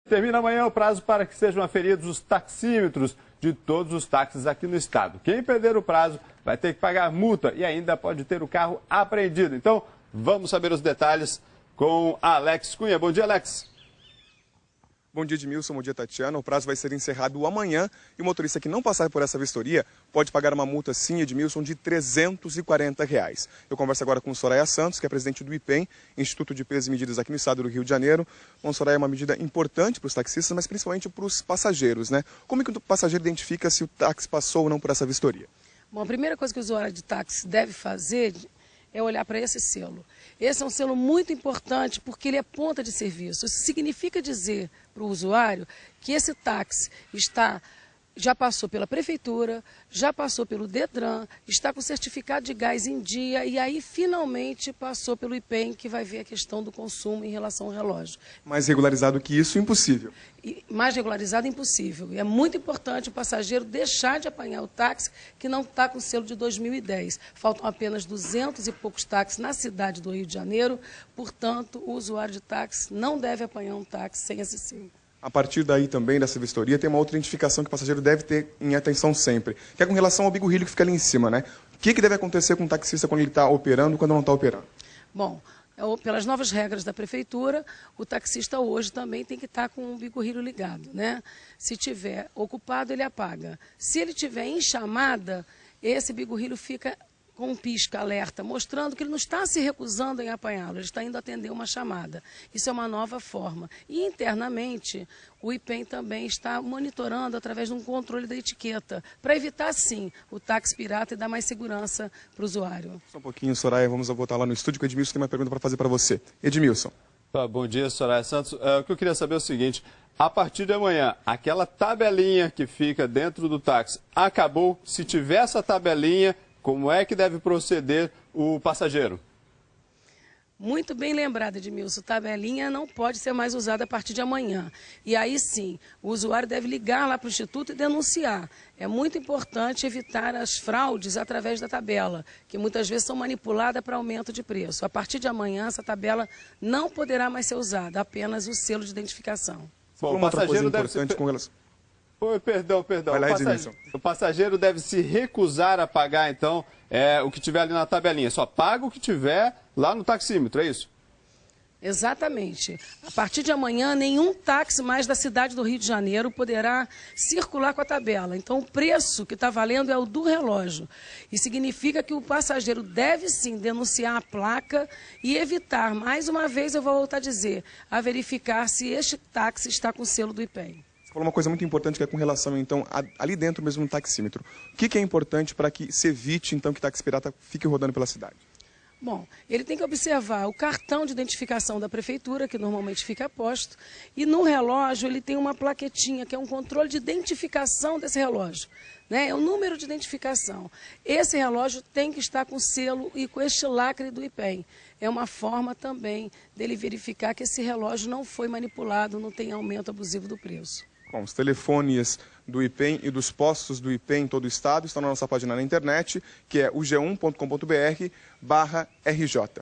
Termina amanhã o prazo para que sejam aferidos os taxímetros de todos os táxis aqui no estado. Quem perder o prazo vai ter que pagar multa e ainda pode ter o carro apreendido. Então, vamos saber os detalhes com Alex Cunha. Bom dia, Alex. Bom dia, Edmilson. Bom dia, Tatiana. O prazo vai ser encerrado amanhã e o motorista que não passar por essa vistoria pode pagar uma multa, sim, Edmilson, de R$ 340. Eu converso agora com Soraya Santos, que é presidente do IPEM, Instituto de Pesos e Medidas aqui no estado do Rio de Janeiro. Bom, Soraya, é uma medida importante para os taxistas, mas principalmente para os passageiros, né? Como é que o passageiro identifica se o táxi passou ou não por essa vistoria? Bom, a primeira coisa que o usuário de táxi deve fazer é olhar para esse selo. Esse é um selo muito importante porque ele é ponta de serviço. Isso significa dizer para o usuário que esse táxi já passou pela prefeitura, já passou pelo Detran, está com certificado de gás em dia e aí finalmente passou pelo IPEM, que vai ver a questão do consumo em relação ao relógio. Mais regularizado que isso, impossível. Mais regularizado, impossível. E é muito importante o passageiro deixar de apanhar o táxi que não está com selo de 2010. Faltam apenas 200 e poucos táxis na cidade do Rio de Janeiro, portanto, o usuário de táxi não deve apanhar um táxi sem esse selo. A partir daí também, dessa vistoria, tem uma outra identificação que o passageiro deve ter em atenção sempre, que é com relação ao bigorrilho que fica ali em cima, né? O que deve acontecer com o taxista quando ele está operando e quando não está operando? Bom, pelas novas regras da prefeitura, o taxista hoje também tem que estar com o bigorrilho ligado, né? Se tiver ocupado, ele apaga. Se ele tiver em chamada, esse bigorrilho fica com um pisca alerta, mostrando que ele não está se recusando em apanhá-lo, ele está indo atender uma chamada. Isso é uma nova forma. E internamente, o IPEM também está monitorando através de um controle da etiqueta, para evitar, sim, o táxi pirata e dar mais segurança para o usuário. Só um pouquinho, Soraya, vamos voltar lá no estúdio, que o Edmilson tem uma pergunta para fazer para você. Edmilson. Bom dia, Soraya Santos. O que eu queria saber é o seguinte, a partir de amanhã, aquela tabelinha que fica dentro do táxi acabou? Se tiver essa tabelinha, como é que deve proceder o passageiro? Muito bem lembrado, Edmilson. Tabelinha não pode ser mais usada a partir de amanhã. E aí sim, o usuário deve ligar lá para o Instituto e denunciar. É muito importante evitar as fraudes através da tabela, que muitas vezes são manipuladas para aumento de preço. A partir de amanhã, essa tabela não poderá mais ser usada, apenas o selo de identificação. Bom, o passageiro deve ser... com relação... Oi, perdão. Vai lá, O passageiro deve se recusar a pagar, então, o que tiver ali na tabelinha. Só paga o que tiver lá no taxímetro, é isso? Exatamente. A partir de amanhã, nenhum táxi mais da cidade do Rio de Janeiro poderá circular com a tabela. Então, o preço que está valendo é o do relógio. E significa que o passageiro deve, sim, denunciar a placa e evitar, mais uma vez eu vou voltar a dizer, a verificar se este táxi está com o selo do IPEM. Você falou uma coisa muito importante que é com relação, então, ali dentro mesmo no taxímetro. O que é importante para que se evite, então, que táxi pirata fique rodando pela cidade? Bom, ele tem que observar o cartão de identificação da prefeitura, que normalmente fica posto, e no relógio ele tem uma plaquetinha, que é um controle de identificação desse relógio, né? É o número de identificação. Esse relógio tem que estar com selo e com este lacre do IPEM. É uma forma também dele verificar que esse relógio não foi manipulado, não tem aumento abusivo do preço. Bom, os telefones do IPEM e dos postos do IPEM em todo o estado estão na nossa página na internet, que é o g1.com.br/RJ.